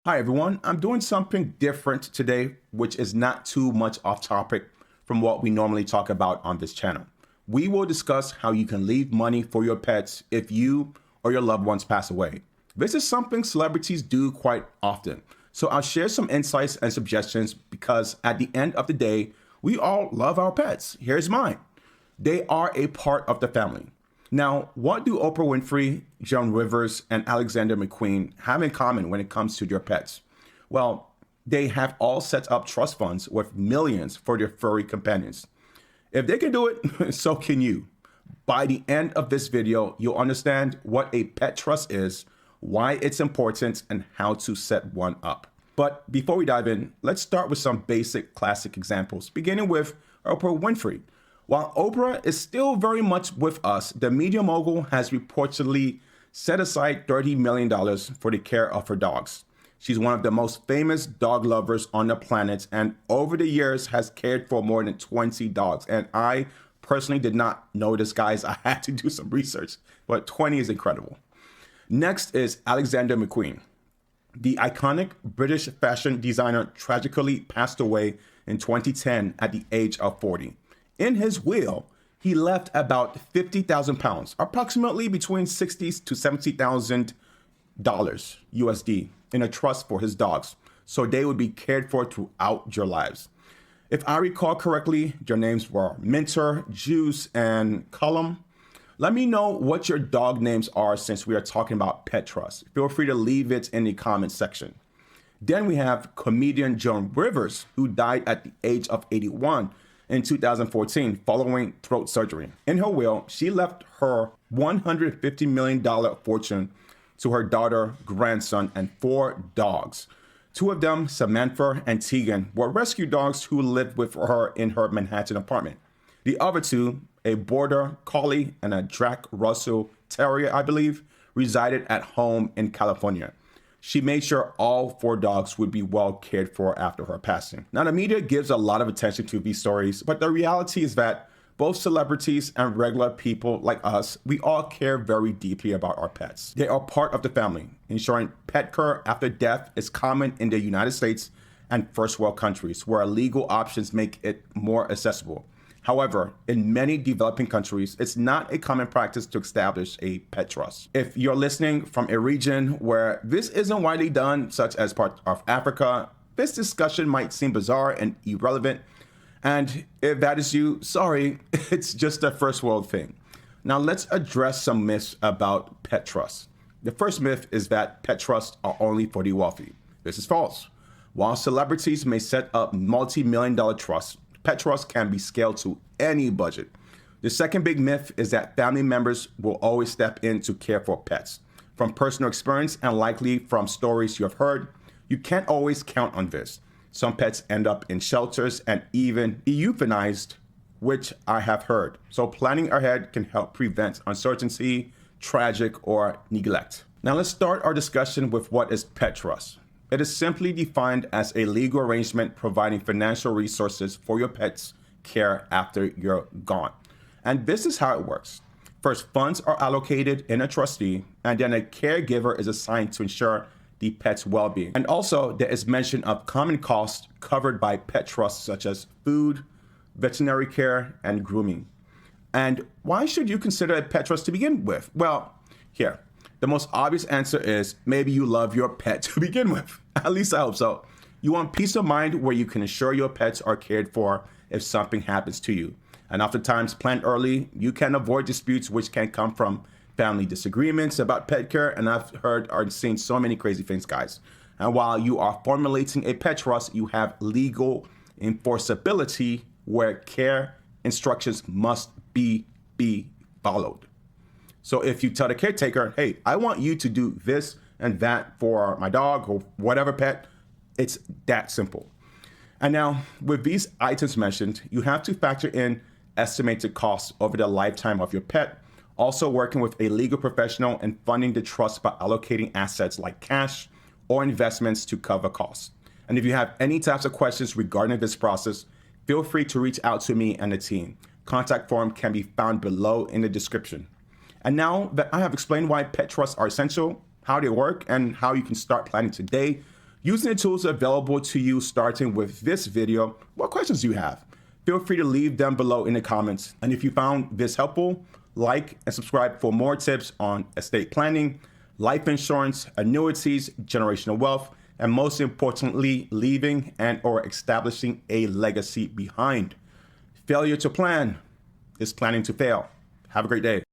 Hi everyone, I'm doing something different today, which is not too much off topic from what we normally talk about on this channel. We will discuss how you can leave money for your pets if you or your loved ones pass away. This is something celebrities do quite often. So I'll share some insights and suggestions because at the end of the day, we all love our pets. Here's mine. They are a part of the family. Now, what do Oprah Winfrey, Joan Rivers, and Alexander McQueen have in common when it comes to their pets? Well, they have all set up trust funds worth millions for their furry companions. If they can do it, so can you. By the end of this video, you'll understand what a pet trust is, why it's important, and how to set one up. But before we dive in, let's start with some basic classic examples, beginning with Oprah Winfrey. While Oprah is still very much with us, the media mogul has reportedly set aside $30 million for the care of her dogs. She's one of the most famous dog lovers on the planet and over the years has cared for more than 20 dogs. And I personally did not know this, guys. I had to do some research, but 20 is incredible. Next is Alexander McQueen. The iconic British fashion designer tragically passed away in 2010 at the age of 40. In his will, he left about 50,000 pounds, approximately between $60,000 to $70,000 USD, in a trust for his dogs, so they would be cared for throughout your lives. If I recall correctly, your names were Minter, Juice, and Cullum. Let me know what your dog names are since we are talking about pet trust. Feel free to leave it in the comments section. Then we have comedian Joan Rivers, who died at the age of 81 in 2014 following throat surgery. In her will, she left her $150 million fortune to her daughter, grandson, and 4 dogs. 2 of them, Samantha and Tegan, were rescue dogs who lived with her in her Manhattan apartment. The other 2, a border collie and a Jack Russell Terrier, I believe, resided at home in California. She made sure all 4 dogs would be well cared for after her passing. Now, the media gives a lot of attention to these stories, but the reality is that both celebrities and regular people like us, we all care very deeply about our pets. They are part of the family. Ensuring pet care after death is common in the United States and first world countries, where legal options make it more accessible. However, in many developing countries, it's not a common practice to establish a pet trust. If you're listening from a region where this isn't widely done, such as part of Africa, this discussion might seem bizarre and irrelevant. And if that is you, sorry, it's just a first world thing. Now let's address some myths about pet trusts. The first myth is that pet trusts are only for the wealthy. This is false. While celebrities may set up multi-million-dollar trusts, pet trusts can be scaled to any budget. The second big myth is that family members will always step in to care for pets. From personal experience and likely from stories you have heard, you can't always count on this. Some pets end up in shelters and even be euthanized, which I have heard. So planning ahead can help prevent uncertainty, tragic, or neglect. Now let's start our discussion with what is pet trust. It is simply defined as a legal arrangement providing financial resources for your pet's care after you're gone. And this is how it works. First, funds are allocated in a trustee, and then a caregiver is assigned to ensure the pet's well-being. And also, there is mention of common costs covered by pet trusts, such as food, veterinary care, and grooming. And why should you consider a pet trust to begin with? Well, here. The most obvious answer is maybe you love your pet to begin with. At least I hope so. You want peace of mind where you can ensure your pets are cared for if something happens to you. And oftentimes, plan early, you can avoid disputes which can come from family disagreements about pet care. And I've heard or seen so many crazy things, guys. And while you are formulating a pet trust, you have legal enforceability where care instructions must be followed. So if you tell the caretaker, hey, I want you to do this and that for my dog or whatever pet, it's that simple. And now with these items mentioned, you have to factor in estimated costs over the lifetime of your pet, also working with a legal professional and funding the trust by allocating assets like cash or investments to cover costs. And if you have any types of questions regarding this process, feel free to reach out to me and the team. Contact form can be found below in the description. And now that I have explained why pet trusts are essential, how they work, and how you can start planning today, Using the tools available to you starting with this video, what questions do you have? Feel free to leave them below in the comments. And if you found this helpful, like and subscribe for more tips on estate planning, life insurance, annuities, generational wealth, and most importantly, leaving and or establishing a legacy behind. Failure to plan is planning to fail. Have a great day.